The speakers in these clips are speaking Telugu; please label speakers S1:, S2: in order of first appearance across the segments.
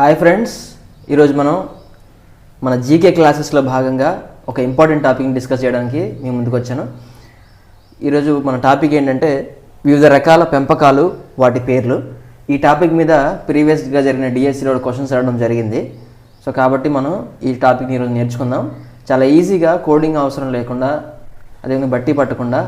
S1: హాయ్ ఫ్రెండ్స్, ఈరోజు మనం మన జీకే క్లాసెస్లో భాగంగా ఒక ఇంపార్టెంట్ టాపిక్ని డిస్కస్ చేయడానికి మేము ముందుకు వచ్చాను. ఈరోజు మన టాపిక్ ఏంటంటే వివిధ రకాల పెంపకాలు, వాటి పేర్లు. ఈ టాపిక్ మీద ప్రీవియస్గా జరిగిన డిఎస్సిలో క్వశ్చన్స్ అడగడం జరిగింది. సో కాబట్టి మనం ఈ టాపిక్ని ఈరోజు నేర్చుకుందాం. చాలా ఈజీగా, కోడింగ్ అవసరం లేకుండా, అదేవిధంగా బట్టి పట్టకుండా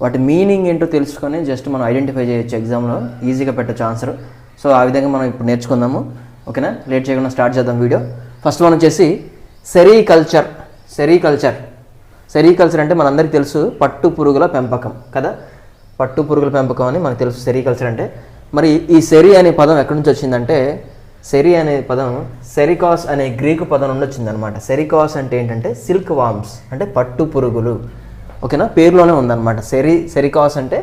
S1: వాటి మీనింగ్ ఏంటో తెలుసుకొని జస్ట్ మనం ఐడెంటిఫై చేయొచ్చు, ఎగ్జామ్లో ఈజీగా పెట్టచ్చు ఆన్సర్. సో ఆ విధంగా మనం ఇప్పుడు నేర్చుకుందాము. ఓకేనా, లేట్ చేయకుండా స్టార్ట్ చేద్దాం వీడియో. ఫస్ట్ వన్ వచ్చేసి సెరికల్చర్. సెరికల్చర్ అంటే మనందరికీ తెలుసు పట్టు పురుగుల పెంపకం కదా. పట్టు పురుగుల పెంపకం అని మనకు తెలుసు సెరికల్చర్ అంటే. మరి ఈ సెరి అనే పదం ఎక్కడి నుంచి వచ్చిందంటే, సెరి అనే పదం సెరికాస్ అనే గ్రీకు పదం నుండి వచ్చిందనమాట. సెరికాస్ అంటే ఏంటంటే సిల్క్ వామ్స్, అంటే పట్టు పురుగులు. ఓకేనా, పేరులోనే ఉందన్నమాట. సెరికాస్ అంటే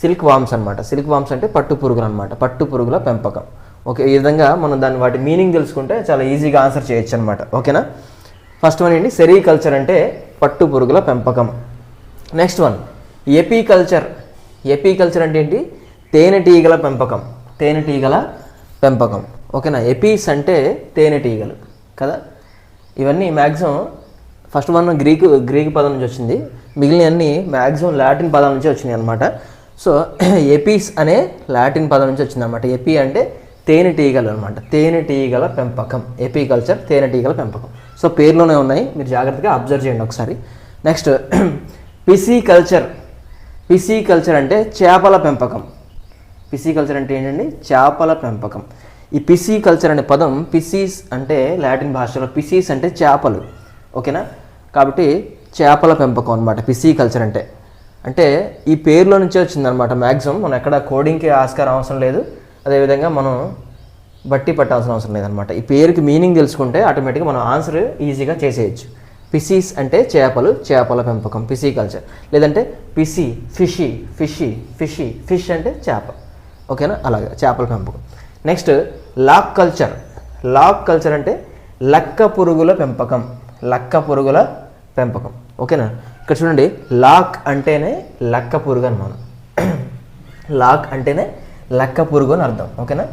S1: సిల్క్ వామ్స్ అనమాట. సిల్క్ వామ్స్ అంటే పట్టు పురుగులు అనమాట, పట్టు పురుగుల పెంపకం. ఓకే, ఈ విధంగా మనం దాని వాటి మీనింగ్ తెలుసుకుంటే చాలా ఈజీగా ఆన్సర్ చేయొచ్చు అనమాట. ఓకేనా, ఫస్ట్ వన్ ఏంటి, సెరికల్చర్ అంటే పట్టు పురుగుల పెంపకం. Next one apiculture. ఎపికల్చర్ అంటే ఏంటి, తేనెటీగల పెంపకం. తేనెటీగల పెంపకం. ఓకేనా, ఎపీస్ అంటే తేనెటీగలు కదా. ఇవన్నీ మ్యాక్సిమం ఫస్ట్ వన్ గ్రీకు పదం నుంచి వచ్చింది, మిగిలినవన్నీ మ్యాక్సిమం లాటిన్ పదం నుంచి వచ్చినాయి అనమాట. సో ఎపీస్ అనే లాటిన్ పదం నుంచి వచ్చింది అనమాట. ఎపి అంటే తేనెటీగలు అనమాట, తేనెటీగల పెంపకం. ఎపికల్చర్ తేనెటీగల పెంపకం. సో పేర్లోనే ఉన్నాయి, మీరు జాగ్రత్తగా అబ్జర్వ్ చేయండి ఒకసారి. Next pisciculture. పిసికల్చర్ అంటే చేపల పెంపకం. పిసికల్చర్ అంటే ఏంటండి, చేపల పెంపకం. ఈ పిసికల్చర్ అనే పదం, పిసిస్ అంటే లాటిన్ భాషలో పిసిస్ అంటే చేపలు. ఓకేనా, కాబట్టి చేపల పెంపకం అనమాట పిసికల్చర్ అంటే. అంటే ఈ పేరులో నుంచే వచ్చిందనమాట. మ్యాక్సిమం మనం ఎక్కడ కోడింగ్కి ఆస్కారం అవసరం లేదు, అదేవిధంగా మనం బట్టి పట్టాల్సిన అవసరం లేదనమాట. ఈ పేరుకి మీనింగ్ తెలుసుకుంటే ఆటోమేటిక్గా మనం ఆన్సర్ ఈజీగా చేసేయచ్చు. పిసిస్ అంటే చేపలు, చేపల పెంపకం, పిసికల్చర్. లేదంటే పిసి ఫిష్ అంటే చేప. ఓకేనా, అలాగే చేపల పెంపకం. Next lac culture. Lac culture అంటే లక్క పురుగుల పెంపకం. లక్క పురుగుల పెంపకం. ఓకేనా, ఇక్కడ చూడండి, లాక్ అంటేనే లక్క పురుగు అని మనం. లాక్ అంటేనే లక్క పురుగు అని అర్థం. ఓకేనా,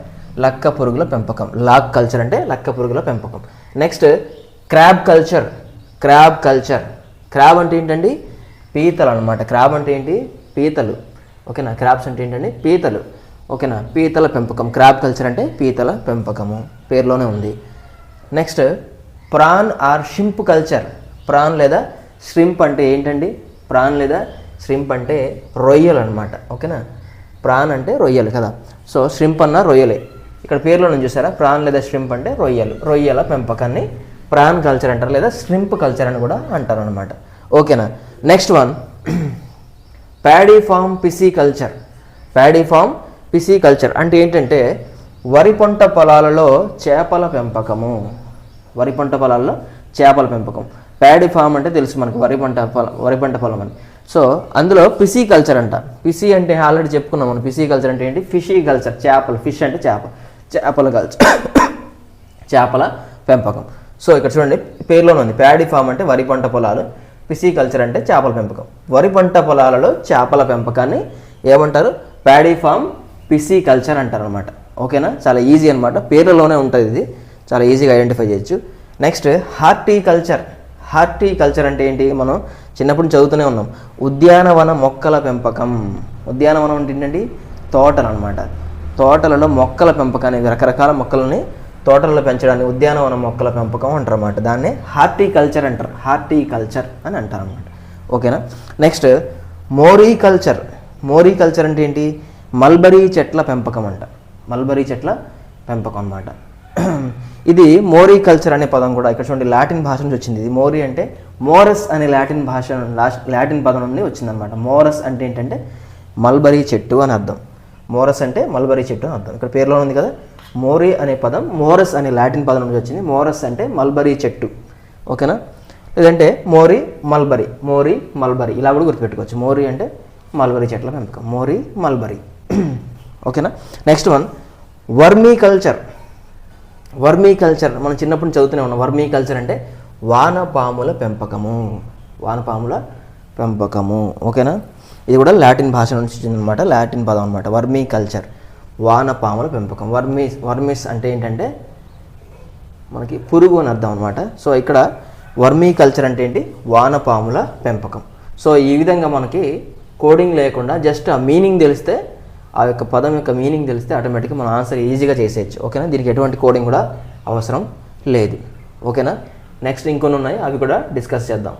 S1: లక్క పురుగుల పెంపకం. లాక్ కల్చర్ అంటే లక్క పురుగుల పెంపకం. Next crab culture. Crab culture. Crab అంటే ఏంటండి, పీతలు అనమాట. క్రాబ్ అంటే ఏంటి, పీతలు. ఓకేనా, క్రాబ్స్ అంటే ఏంటండి, పీతలు. ఓకేనా, పీతల పెంపకం. క్రాబ్ కల్చర్ అంటే పీతల పెంపకము, పేరులోనే ఉంది. Next prawn or shrimp culture. Prawn లేదా ష్రింప్ అంటే ఏంటండి, ప్రాన్ లేదా ష్రింప్ అంటే రొయ్యలు అనమాట. ఓకేనా, ప్రాన్ అంటే రొయ్యలు కదా. సో ష్రింప్ అన్న రొయ్యలే. ఇక్కడ పేరులో నుంచి చూసారా, ప్రాన్ లేదా ష్రింప్ అంటే రొయ్యలు. రొయ్యల పెంపకాన్ని ప్రాన్ కల్చర్ అంటారు, లేదా ష్రింప్ కల్చర్ అని కూడా అంటారు అనమాట. ఓకేనా, next one paddy farm pisciculture. Paddy farm pisciculture అంటే ఏంటంటే వరి పంట పొలాలలో చేపల పెంపకము. వరి పంట పొలాల్లో చేపల పెంపకం. ప్యాడీ ఫామ్ అంటే తెలుసు మనకు, వరి పంట పొలం అని. సో అందులో పిసికల్చర్ అంట. పిసి అంటే ఆల్రెడీ చెప్పుకున్నాం మనం. పిసికల్చర్ అంటే ఏంటి, ఫిషీ కల్చర్. చేపలు, ఫిష్ అంటే చేప, చేపల కల్చర్, చేపల పెంపకం. సో ఇక్కడ చూడండి, పేరులోనే ఉంది. ప్యాడీ ఫామ్ అంటే వరి పంట పొలాలు, పిసికల్చర్ అంటే చేపల పెంపకం. వరి పంట పొలాలలో చేపల పెంపకాన్ని ఏమంటారు, ప్యాడీ ఫామ్ పిసికల్చర్ అంటారు అనమాట. ఓకేనా, చాలా ఈజీ అనమాట, పేర్లలోనే ఉంటుంది, ఇది చాలా ఈజీగా ఐడెంటిఫై చేయొచ్చు. Next horticulture. హార్టికల్చర్ అంటే ఏంటి, మనం చిన్నప్పుడు చదువుతూనే ఉన్నాం, ఉద్యానవన మొక్కల పెంపకం. ఉద్యానవనం అంటే ఏంటండి, తోటలు అనమాట. తోటలలో మొక్కల పెంపకాన్ని, రకరకాల మొక్కలని తోటలలో పెంచడానికి ఉద్యానవన మొక్కల పెంపకం అంటారు అన్నమాట. దాన్నే హార్టికల్చర్ అంటారు. హార్టికల్చర్ అని అంటారు అన్నమాట. ఓకేనా, నెక్స్ట్ మోరీకల్చర్. మోరీకల్చర్ అంటే ఏంటి, మల్బరీ చెట్ల పెంపకం అంట. మల్బరీ చెట్ల పెంపకం అన్నమాట. ఇది మోరీకల్చర్ అనే పదం కూడా ఇక్కడ చూడండి, లాటిన్ భాష నుంచి వచ్చింది. ఇది మోరీ అంటే మోరస్ అనే లాటిన్ పదం నుండి వచ్చిందనమాట. మోరస్ అంటే ఏంటంటే మల్బరీ చెట్టు అని అర్థం. మోరస్ అంటే మల్బరీ చెట్టు అని అర్థం. ఇక్కడ పేరులో ఉంది కదా, మోరీ అనే పదం మోరస్ అనే లాటిన్ పదం నుంచి వచ్చింది. మోరస్ అంటే మల్బరీ చెట్టు. ఓకేనా, లేదంటే మోరీ మల్బరీ ఇలా కూడా గుర్తుపెట్టుకోవచ్చు. మోరీ అంటే మల్బరీ చెట్ల పెంపకం, మోరీ మల్బరీ. ఓకేనా, నెక్స్ట్ వన్ వర్మీకల్చర్. వర్మీకల్చర్ మనం చిన్నప్పుడు చదువుతూనే ఉన్నాం. వర్మీకల్చర్ అంటే వానపాముల పెంపకము. వానపాముల పెంపకము. ఓకేనా, ఇది కూడా లాటిన్ భాష నుంచి వచ్చిందనమాట, లాటిన్ పదం అనమాట. వర్మీకల్చర్. వానపాముల పెంపకం. వర్మిస్ అంటే ఏంటంటే మనకి పురుగు అని అర్థం అనమాట. సో ఇక్కడ వర్మీ కల్చర్ అంటే ఏంటి, వానపాముల పెంపకం. సో ఈ విధంగా మనకి కోడింగ్ లేకుండా జస్ట్ ఆ మీనింగ్ తెలిస్తే, ఆ యొక్క పదం యొక్క మీనింగ్ తెలిస్తే ఆటోమేటిక్గా మన ఆన్సర్ ఈజీగా చేసేయచ్చు. ఓకేనా, దీనికి ఎటువంటి కోడింగ్ కూడా అవసరం లేదు. ఓకేనా, నెక్స్ట్ ఇంకొన్ని ఉన్నాయి, అవి కూడా డిస్కస్ చేద్దాం.